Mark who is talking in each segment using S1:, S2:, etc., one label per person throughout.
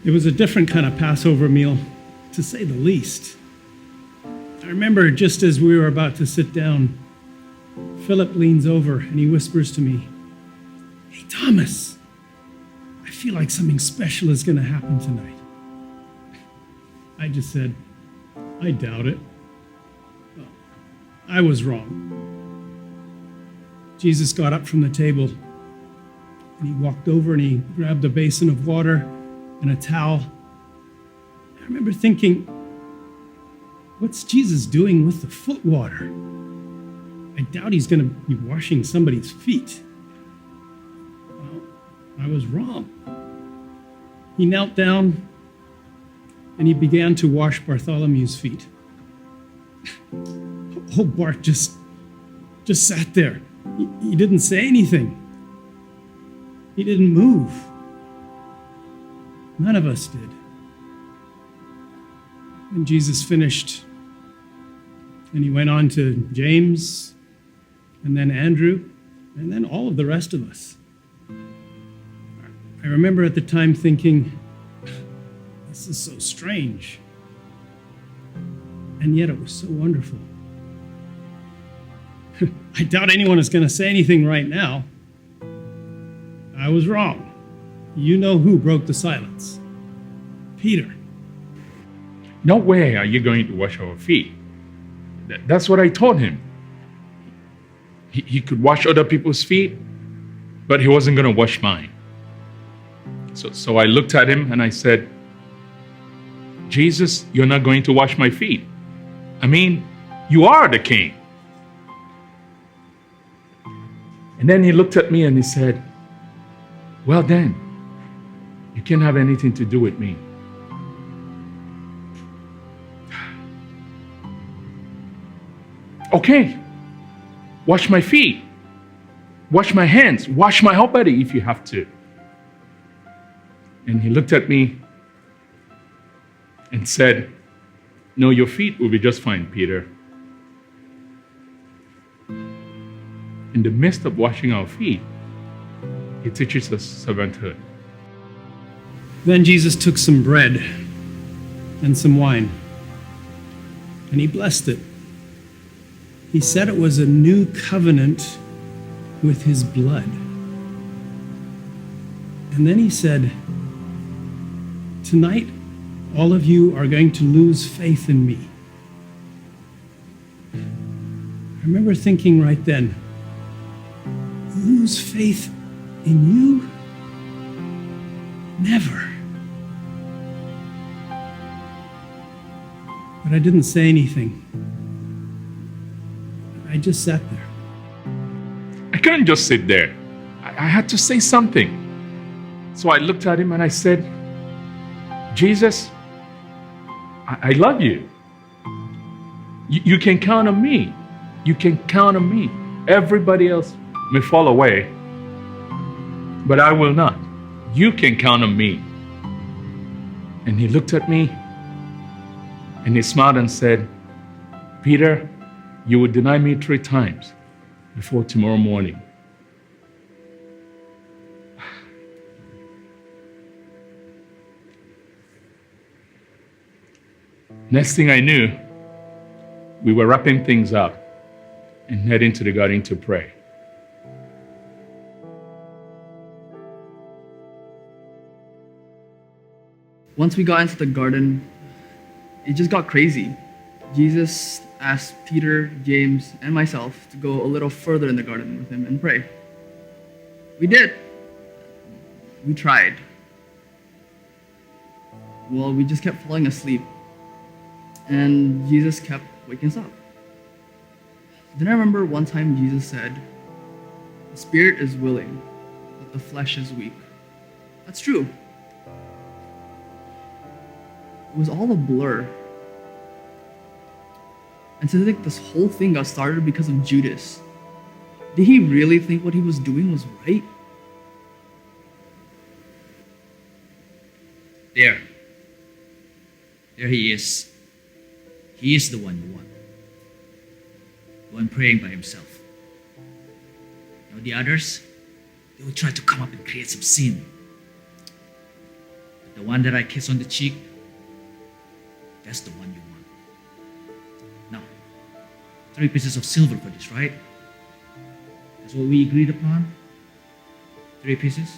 S1: It was a different kind of Passover meal, to say the least. I remember just as we were about to sit down, Philip leans over and he whispers to me, "Hey, Thomas, I feel like something special is going to happen tonight." I just said, "I doubt it." Well, I was wrong. Jesus got up from the table and he walked over and he grabbed a basin of water and a towel. I remember thinking, what's Jesus doing with the foot water? I doubt he's going to be washing somebody's feet. Well, I was wrong. He knelt down and he began to wash Bartholomew's feet. Old Bart just sat there. He didn't say anything. He didn't move. None of us did. And Jesus finished, and he went on to James, and then Andrew, and then all of the rest of us. I remember at the time thinking, this is so strange. And yet it was so wonderful. I doubt anyone is going to say anything right now. I was wrong. You know who broke the silence. Peter.
S2: No way are you going to wash our feet. That's what I told him. He could wash other people's feet, but he wasn't going to wash mine. So I looked at him and I said, "Jesus, you're not going to wash my feet. I mean, you are the king." And then he looked at me and he said, "Well then, you can't have anything to do with me." Okay, wash my feet, wash my hands, wash my whole body if you have to. And he looked at me and said, "No, your feet will be just fine, Peter." In the midst of washing our feet, he teaches us servanthood.
S1: Then Jesus took some bread and some wine, and he blessed it. He said it was a new covenant with his blood. And then he said, "Tonight, all of you are going to lose faith in me." I remember thinking right then, lose faith in you? Never. But I didn't say anything. I just sat there.
S2: I couldn't just sit there. I had to say something. So I looked at him and I said, "Jesus, I love you. You can count on me. You can count on me. Everybody else may fall away, but I will not. You can count on me." And he looked at me and he smiled and said, "Peter, you will deny me 3 times before tomorrow morning." Next thing I knew, we were wrapping things up and heading to the garden to pray.
S3: Once we got into the garden, it just got crazy. Jesus asked Peter, James, and myself to go a little further in the garden with him and pray. We did. We tried. Well, we just kept falling asleep, and Jesus kept waking us up. Then I remember one time Jesus said, "The spirit is willing, but the flesh is weak." That's true. It was all a blur. And to think this whole thing got started because of Judas. Did he really think what he was doing was right?
S4: There he is. He is the one you want. The one praying by himself. Now the others, they will try to come up and create some scene. But The one that I kiss on the cheek, that's the one you want. Now, 3 pieces of silver for this, right? That's what we agreed upon? 3 pieces?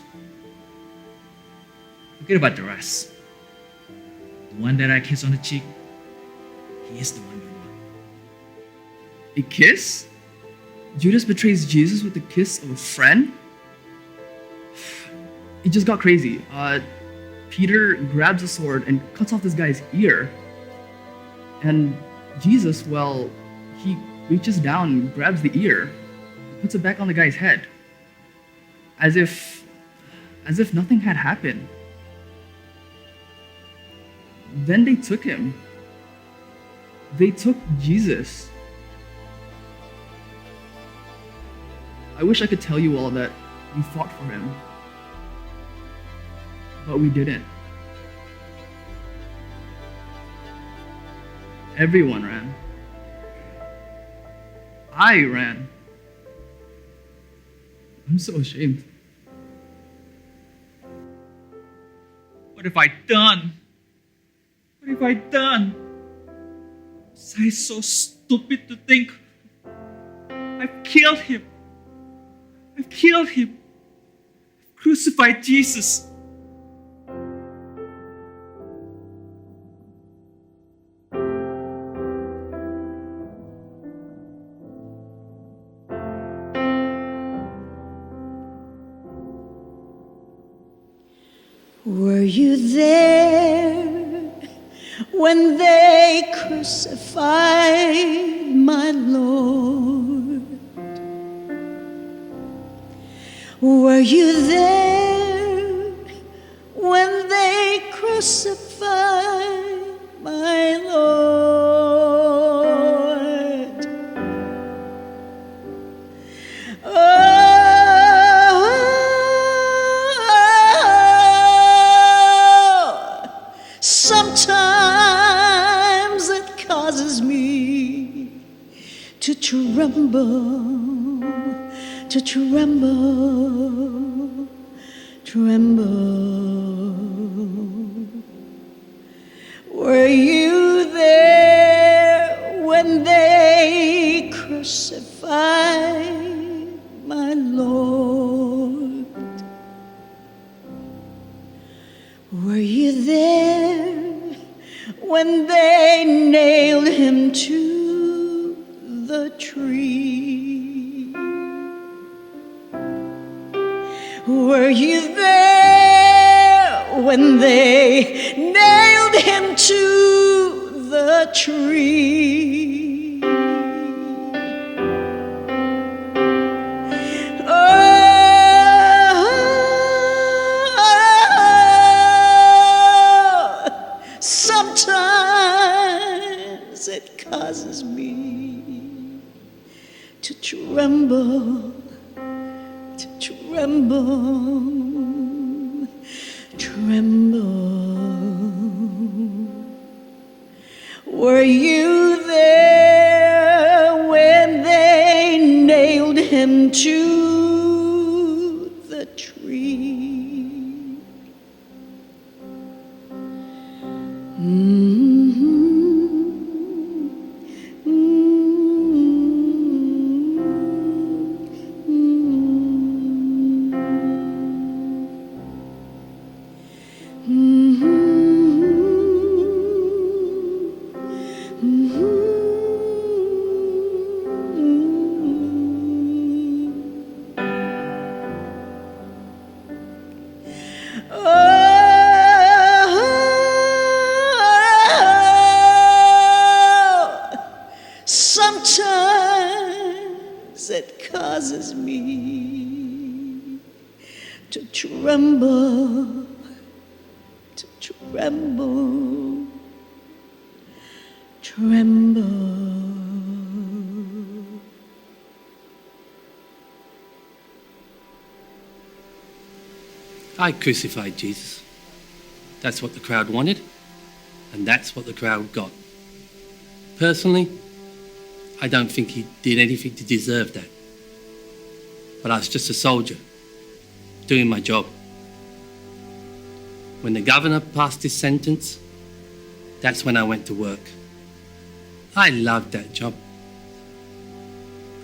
S4: Forget about the rest. The one that I kiss on the cheek, he is the one you want.
S3: A kiss? Judas betrays Jesus with the kiss of a friend? It just got crazy. Peter grabs a sword and cuts off this guy's ear. And Jesus, well, he reaches down and grabs the ear, puts it back on the guy's head, as if nothing had happened. Then they took him. They took Jesus. I wish I could tell you all that we fought for him, but we didn't. Everyone ran. I ran. I'm so ashamed.
S4: What have I done? What have I done? Was I so stupid to think I've killed him? I've killed him. I've crucified Jesus.
S5: Were you there when they crucified my Lord? Were you there when they crucified my Lord? Sometimes it causes me to tremble, to tremble, tremble. Were you there when they crucified my Lord? Were you there when they nailed him to the tree? Were you there when they nailed him to the tree? Sometimes it causes me to tremble, to tremble, tremble. Were you there when they nailed him to the tree? Sometimes it causes me to tremble, to tremble, tremble.
S6: I crucified Jesus. That's what the crowd wanted, and that's what the crowd got. Personally, I don't think he did anything to deserve that. But I was just a soldier, doing my job. When the governor passed his sentence, that's when I went to work. I loved that job.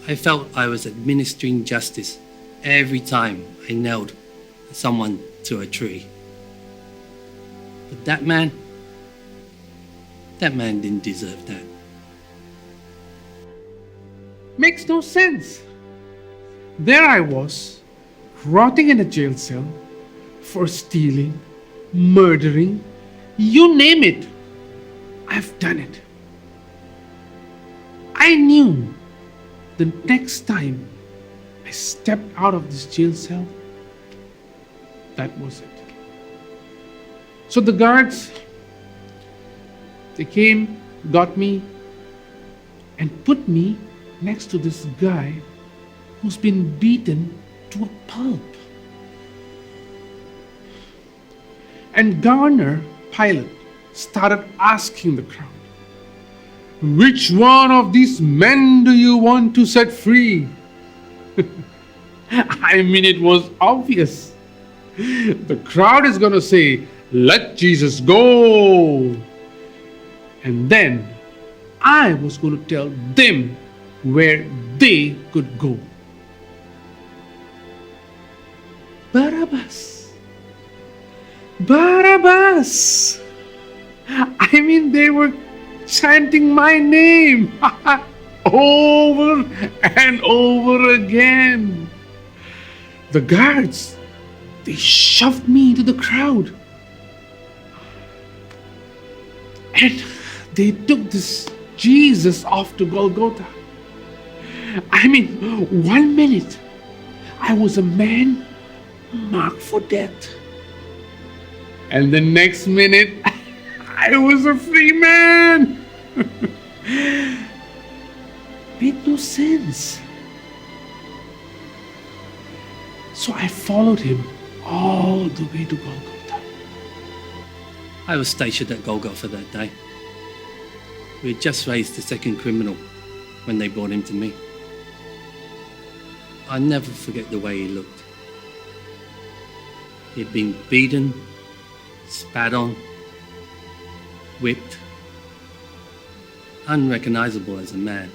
S6: I felt I was administering justice every time I nailed someone to a tree. But that man didn't deserve that.
S7: Makes no sense. There I was, rotting in a jail cell for stealing, murdering, you name it. I've done it. I knew the next time I stepped out of this jail cell, that was it. So the guards, they came, got me, and put me next to this guy who's been beaten to a pulp. And Governor Pilate started asking the crowd, "Which one of these men do you want to set free?" I mean, it was obvious. The crowd is going to say, "Let Jesus go." And then I was going to tell them where they could go. Barabbas. Barabbas. I mean, they were chanting my name over and over again. The guards, they shoved me into the crowd. And they took this Jesus off to Golgotha. I mean, 1 minute I was a man marked for death. And the next minute I was a free man. Made no sense. So I followed him all the way to Golgotha.
S6: I was stationed at Golgotha that day. We had just raised the second criminal when they brought him to me. I'll never forget the way he looked. He'd been beaten, spat on, whipped, unrecognizable as a man.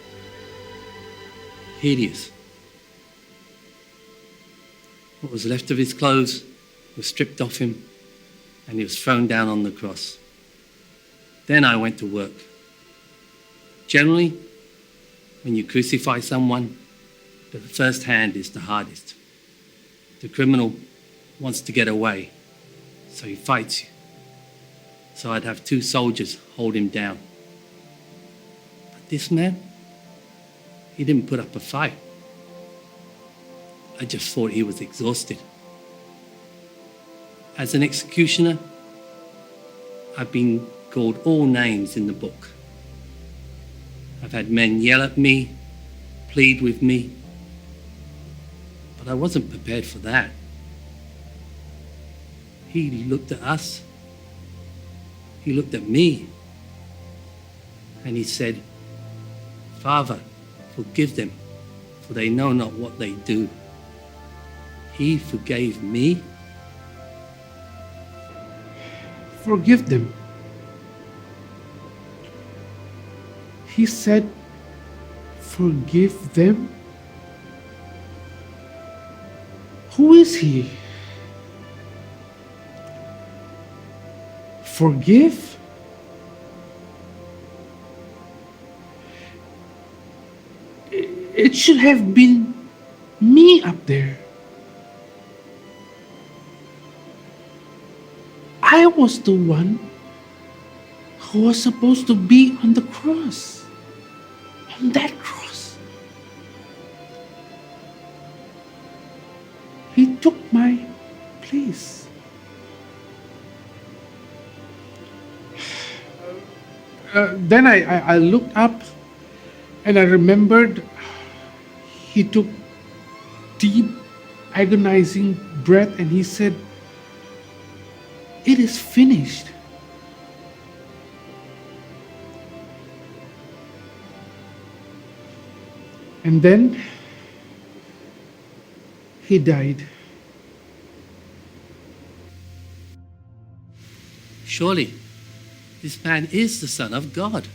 S6: Hideous. What was left of his clothes was stripped off him, and he was thrown down on the cross. Then I went to work. Generally, when you crucify someone, the first hand is the hardest. The criminal wants to get away, so he fights you. So I'd have 2 soldiers hold him down. But this man, he didn't put up a fight. I just thought he was exhausted. As an executioner, I've been called all names in the book. I've had men yell at me, plead with me, but I wasn't prepared for that. He looked at us, he looked at me, and he said, "Father, forgive them, for they know not what they do." He forgave me.
S7: Forgive them. He said, "Forgive them"? Who is he? Forgive? It should have been me up there. I was the one who was supposed to be on the cross. On that cross. He took my place. Then I looked up and I remembered he took deep, agonizing breath and he said, "It is finished." And then he died.
S6: Surely, this man is the Son of God.